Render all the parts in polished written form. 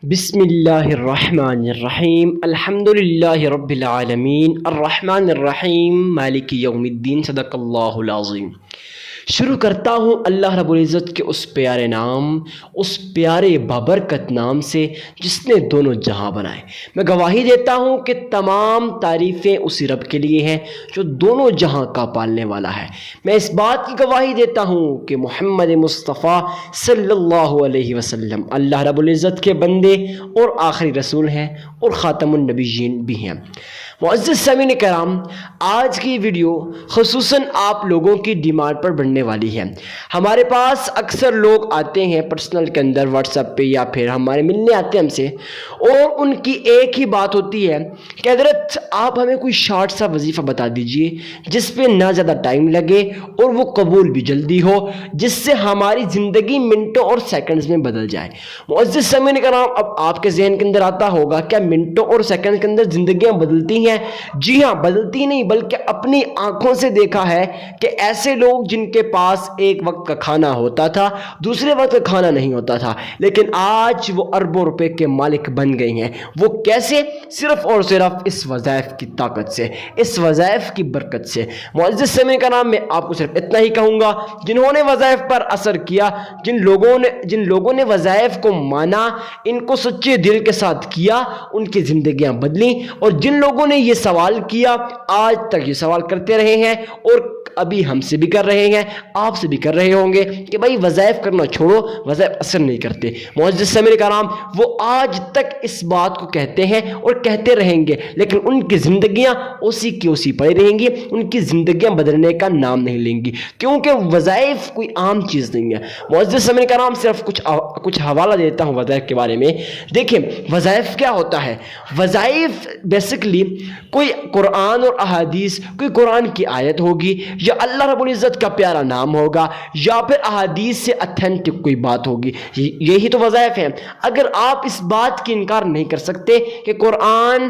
بسم اللہ الرحمن الرحیم الحمد للہ رب العالمین الرحمن الرحیم مالک یوم الدین صدق اللہ العظیم۔ شروع کرتا ہوں اللہ رب العزت کے اس پیارے نام، اس پیارے بابرکت نام سے جس نے دونوں جہاں بنائے۔ میں گواہی دیتا ہوں کہ تمام تعریفیں اسی رب کے لیے ہیں جو دونوں جہاں کا پالنے والا ہے۔ میں اس بات کی گواہی دیتا ہوں کہ محمد مصطفیٰ صلی اللہ علیہ وسلم اللہ رب العزت کے بندے اور آخری رسول ہیں اور خاتم النبیین بھی ہیں۔ معزز سامعین کرام، آج کی ویڈیو خصوصاً آپ لوگوں کی ڈیمانڈ پر بننے والی ہے۔ ہمارے پاس اکثر لوگ آتے ہیں پرسنل کے اندر، واٹس ایپ پہ یا پھر ہمارے ملنے آتے ہیں ہم سے، اور ان کی ایک ہی بات ہوتی ہے کہ حضرت آپ ہمیں کوئی شارٹ سا وظیفہ بتا دیجئے جس پہ نہ زیادہ ٹائم لگے اور وہ قبول بھی جلدی ہو، جس سے ہماری زندگی منٹوں اور سیکنڈز میں بدل جائے۔ معزز سامعین کرام، اب آپ کے ذہن کے اندر آتا ہوگا کیا منٹوں اور سیکنڈ کے اندر زندگیاں بدلتی ہیں؟ جی ہاں، بدلتی نہیں بلکہ اپنی آنکھوں سے دیکھا ہے کہ ایسے لوگ جن کے پاس ایک وقت کا کھانا ہوتا تھا، دوسرے وقت کا کھانا نہیں ہوتا تھا، لیکن آج وہ اربوں روپے کے مالک بن گئے ہیں۔ وہ کیسے؟ صرف اور صرف اس وظائف کی طاقت سے، اس وظائف کی برکت سے۔ معزز سامعین کا نام، میں آپ کو صرف اتنا ہی کہوں گا، جنہوں نے وظائف پر اثر کیا، جن لوگوں نے وظائف کو مانا، ان کو سچے دل کے ساتھ کیا، ان کی زندگیاں بدلیں، اور جن لوگوں نے یہ سوال کیا، آج تک یہ سوال کرتے رہے ہیں اور ابھی ہم سے بھی کر رہے ہیں، آپ سے بھی کر رہے ہوں گے کہ بھائی وظائف کرنا چھوڑو، وظائف اثر نہیں کرتے۔ معزز سامعین کرام، وہ آج تک اس بات کو کہتے ہیں اور کہتے رہیں گے، لیکن ان کی زندگیاں اسی کی اسی پڑی رہیں گی، ان کی زندگیاں بدلنے کا نام نہیں لیں گی، کیونکہ وظائف کوئی عام چیز نہیں ہے۔ معزز سامعین کرام، صرف کچھ حوالہ دیتا ہوں وظائف کے بارے میں۔ دیکھیں وظائف کیا ہوتا ہے۔ وظائف بیسیکلی کوئی قرآن اور احادیث، کوئی قرآن کی آیت ہوگی یا اللہ رب العزت کا پیارا نام ہوگا یا پھر احادیث سے اتھینٹک کوئی بات ہوگی، یہی تو وظائف ہیں۔ اگر آپ اس بات کی انکار نہیں کر سکتے کہ قرآن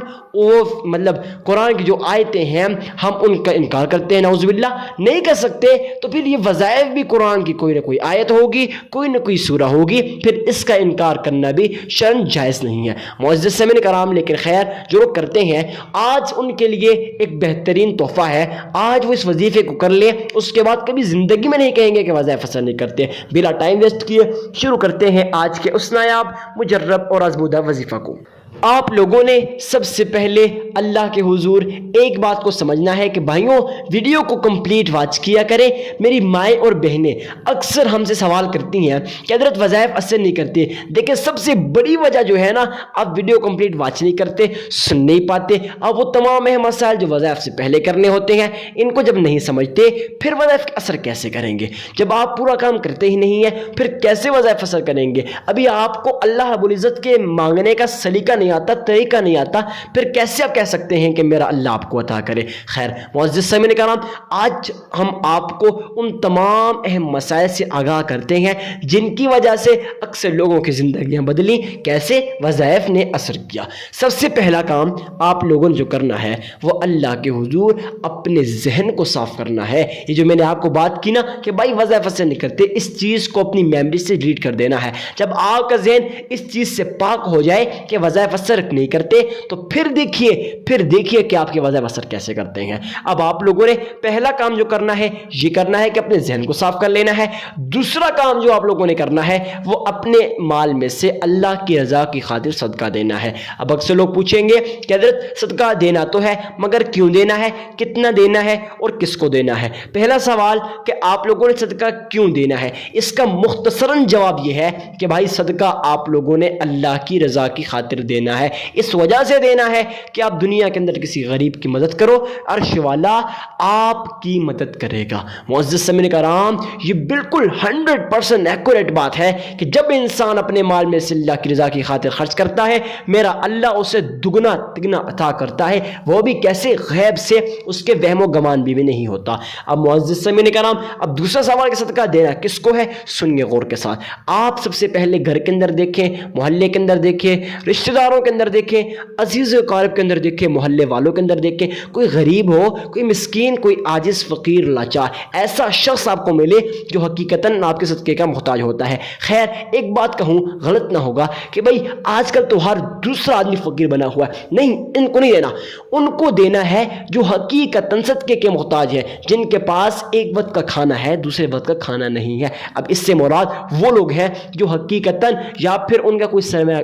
کی جو آیتیں ہیں ہم ان کا انکار کرتے ہیں، نعوذ باللہ نہیں کر سکتے، تو پھر یہ وظائف بھی قرآن کی کوئی نہ کوئی آیت ہوگی، کوئی نہ کوئی سورہ ہوگی، پھر اس کا انکار کرنا بھی شرعاً جائز نہیں ہے۔ معزز سامعین کرام، لیکن خیر جو لوگ کرتے ہیں، آج ان کے لیے ایک بہترین تحفہ ہے۔ آج وہ اس وظیفے کو کر لیں، اس کے بعد کبھی زندگی میں نہیں کہیں گے کہ وظائف اثر نہیں کرتے۔ بلا ٹائم ویسٹ کیے شروع کرتے ہیں آج کے اس نایاب، مجرب اور آزمودہ وظیفہ کو۔ آپ لوگوں نے سب سے پہلے اللہ کے حضور ایک بات کو سمجھنا ہے کہ بھائیوں، ویڈیو کو کمپلیٹ واچ کیا کریں۔ میری مائیں اور بہنیں اکثر ہم سے سوال کرتی ہیں کہ حضرت وظائف اثر نہیں کرتے۔ دیکھیں سب سے بڑی وجہ جو ہے نا، آپ ویڈیو کمپلیٹ واچ نہیں کرتے، سن نہیں پاتے، آپ وہ تمام اہم مسائل جو وظائف سے پہلے کرنے ہوتے ہیں ان کو جب نہیں سمجھتے، پھر وظائف کا اثر کیسے کریں گے؟ جب آپ پورا کام کرتے ہی نہیں ہیں، پھر کیسے وظائف اثر کریں گے؟ ابھی آپ کو اللہ رب العزت کے مانگنے کا سلیقہ نہیں آتا، طریقہ نہیں آتا، پھر کیسے آپ کہہ سکتے ہیں کہ میرا اللہ آپ کو عطا کرے؟ خیر معزز سامعین کرام، آج ہم آپ کو ان تمام اہم مسائل سے آگاہ کرتے ہیں جن کی وجہ سے اکثر لوگوں کی زندگیاں بدلی، کیسے وظائف نے اثر کیا۔ سب سے پہلا کام آپ لوگوں نے جو کرنا ہے وہ اللہ کے حضور اپنے ذہن کو صاف کرنا ہے۔ یہ جو میں نے آپ کو بات کی نا کہ بھائی وظائف اثر نہیں کرتے، اس چیز کو اپنی میموری سے ڈیلیٹ کر دینا ہے۔ جب آپ کا ذہن اس چیز سے پاک ہو جائے کہ وظائف اثر نہیں کرتے، تو پھر دیکھیے کہ آپ کے وظائف اثر کیسے کرتے ہیں۔ اب آپ لوگوں نے پہلا کام جو کرنا ہے یہ کرنا ہے کہ اپنے ذہن کو صاف کر لینا ہے۔ دوسرا کام جو آپ لوگوں نے کرنا ہے وہ اپنے مال میں سے اللہ کی رضا کی خاطر صدقہ دینا ہے۔ اب اکثر لوگ پوچھیں گے کہ حضرت صدقہ دینا تو ہے مگر کیوں دینا ہے، کتنا دینا ہے اور کس کو دینا ہے؟ پہلا سوال کہ آپ لوگوں نے صدقہ کیوں دینا ہے، اس کا مختصراً جواب یہ ہے کہ بھائی صدقہ آپ لوگوں نے اللہ کی رضا کی خاطر دینا ہے۔ اس وجہ سے دینا ہے کہ آپ دنیا کے اندر کسی غریب کی مدد کرو، عرش والا آپ کی مدد کرے گا۔ معزز سامعین کرام، یہ بالکل 100% ایکوریٹ بات ہے کہ جب انسان اپنے مال میں سے اللہ کی رضا کی خاطر خرچ کرتا ہے، میرا اللہ اسے دگنا تگنا عطا کرتا ہے، وہ بھی کیسے؟ غیب سے، اس کے وہم و گمان بھی نہیں ہوتا۔ اب معزز سامعین کرام، اب دوسرا سوال کہ صدقہ دینا کس کو ہے، سنیے غور کے ساتھ۔ آپ سب سے پہلے گھر کے اندر دیکھیں، محلے کے اندر دیکھیں، رشتہ داروں کے اندر دیکھیں, عزیز و اقارب کے اندر دیکھیں, محلے والوں کے اندر دیکھیں, کوئی غریب ہو, کوئی مسکین, کوئی عاجز, فقیر, لاچار, ایسا شخص آپ کو ملے جو حقیقتاً آپ کے صدقے کا محتاج ہوتا ہے. خیر ایک بات کہوں, غلط نہ ہوگا کہ بھائی آج کل تو ہر دوسرا آدمی فقیر بنا ہوا ہے, نہیں, ان کو نہیں دینا, ان کو دینا ہے جو حقیقتاً صدقے کے محتاج ہیں, جن کے پاس ایک وقت کا کھانا ہے, دوسرے وقت کا کھانا نہیں ہے. اب اس سے مراد وہ لوگ ہیں جو حقیقتاً یا پھر ان کا کوئی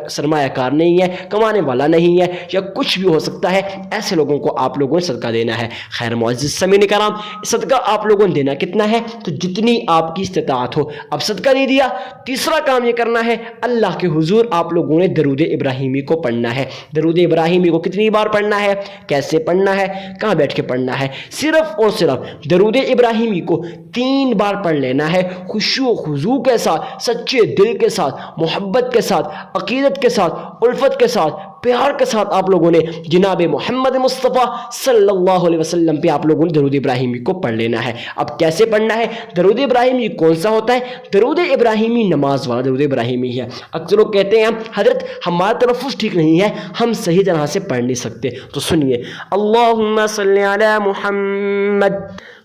سرمایہ کار نہیں ہے, کمانے والا نہیں ہے, یا کچھ بھی ہو سکتا ہے, ایسے لوگوں کو آپ لوگوں نے صدقہ دینا ہے. خیر معزز سامعین کرام, صدقہ آپ لوگوں نے دینا کتنا ہے؟ تو جتنی آپ کی استطاعت ہو. اب صدقہ نہیں دیا, تیسرا کام یہ کرنا ہے, اللہ کے حضور آپ لوگوں نے درود ابراہیمی کو پڑھنا ہے. درود ابراہیمی کو کتنی بار پڑھنا ہے, کیسے پڑھنا ہے, کہاں بیٹھ کے پڑھنا ہے؟ صرف اور صرف درود ابراہیمی کو 3 بار پڑھ لینا ہے, خشوع و خضوع کے ساتھ, سچے دل کے ساتھ, محبت کے ساتھ, عقیدت کے ساتھ, الفت کے ساتھ, پیار کے ساتھ آپ لوگوں نے جناب محمد مصطفیٰ صلی اللہ علیہ وسلم پہ آپ لوگوں نے درود ابراہیمی کو پڑھ لینا ہے. اب کیسے پڑھنا ہے؟ درود ابراہیمی کون سا ہوتا ہے؟ درود ابراہیمی نماز والا درود ابراہیمی ہے. اکثر لوگ کہتے ہیں حضرت ہمارا تلفظ ٹھیک نہیں ہے, ہم صحیح طرح سے پڑھ نہیں سکتے. تو سنیے, اللہم صلی علی محمد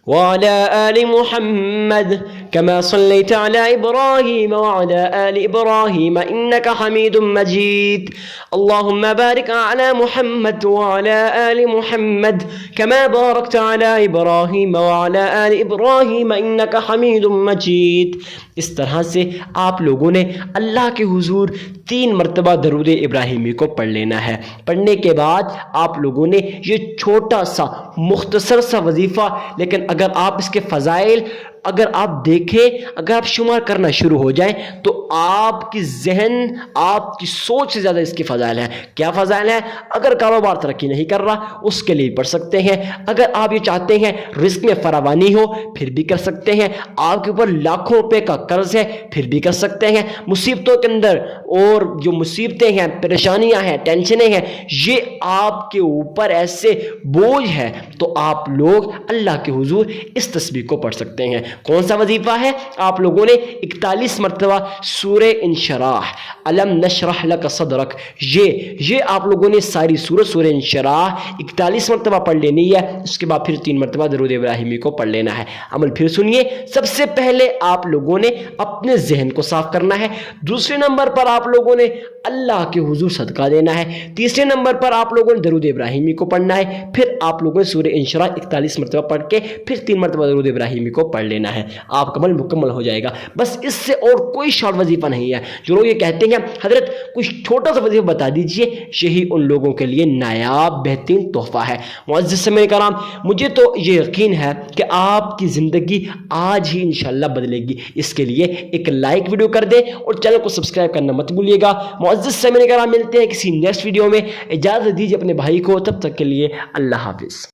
وعلى آل محمد كما صليت على إبراهيم وعلى آل إبراهيم إنك حميد مجيد. اللهم بارك على محمد وعلى آل محمد كما باركت على إبراهيم وعلى آل إبراهيم إنك حميد مجيد. اس طرح سے آپ لوگوں نے اللہ کے حضور 3 مرتبہ درود ابراہیمی کو پڑھ لینا ہے. پڑھنے کے بعد آپ لوگوں نے یہ چھوٹا سا مختصر سا وظیفہ, لیکن اگر آپ اس کے فضائل اگر آپ دیکھیں, اگر آپ شمار کرنا شروع ہو جائیں تو آپ کی ذہن, آپ کی سوچ سے زیادہ اس کی فضائل ہیں. کیا فضائل ہیں؟ اگر کاروبار ترقی نہیں کر رہا اس کے لیے پڑھ سکتے ہیں. اگر آپ یہ چاہتے ہیں رزق میں فراوانی ہو پھر بھی کر سکتے ہیں. آپ کے اوپر لاکھوں روپے کا قرض ہے پھر بھی کر سکتے ہیں. مصیبتوں کے اندر اور جو مصیبتیں ہیں, پریشانیاں ہیں, ٹینشنیں ہیں, یہ آپ کے اوپر ایسے بوجھ ہے تو آپ لوگ اللہ کے حضور اس تسبیح کو پڑھ سکتے ہیں. کون سا وظیفہ ہے؟ آپ لوگوں نے 41 مرتبہ سورہ انشراح, الم نشرح لک صدرک, یہ آپ لوگوں نے ساری سورہ انشراح 41 مرتبہ پڑھ لینی ہے. اس کے بعد پھر 3 مرتبہ درود ابراہیمی کو پڑھ لینا ہے. عمل پھر سنیے, سب سے پہلے آپ لوگوں نے اپنے ذہن کو صاف کرنا ہے. دوسرے نمبر پر آپ لوگوں نے اللہ کے حضور صدقہ دینا ہے. تیسرے نمبر پر آپ لوگوں نے درود ابراہیمی کو پڑھنا ہے. پھر آپ لوگوں نے سورہ انشراح 41 مرتبہ پڑھ کے پھر 3 مرتبہ درود ابراہیمی کو پڑھ لینا ہے. آپ کا عمل مکمل ہو جائے گا. بس اس سے اور کوئی شارٹ وظیفہ نہیں ہے. جو لوگ یہ کہتے ہیں حضرت کچھ چھوٹا سا وظیفہ بتا دیجئے, یہی ان لوگوں کے لیے نایاب بہترین تحفہ ہے. معزز سامعین کرام, مجھے تو یہ یقین ہے کہ آپ کی زندگی آج ہی انشاءاللہ بدلے گی. اس کے لیے ایک لائک ویڈیو کر دیں اور چینل کو سبسکرائب کرنا مت بھولیے گا. معزز سامعین کرام, ملتے ہیں کسی نیکسٹ ویڈیو میں. اجازت دیجیے اپنے بھائی کو, تب تک کے لیے اللہ حافظ.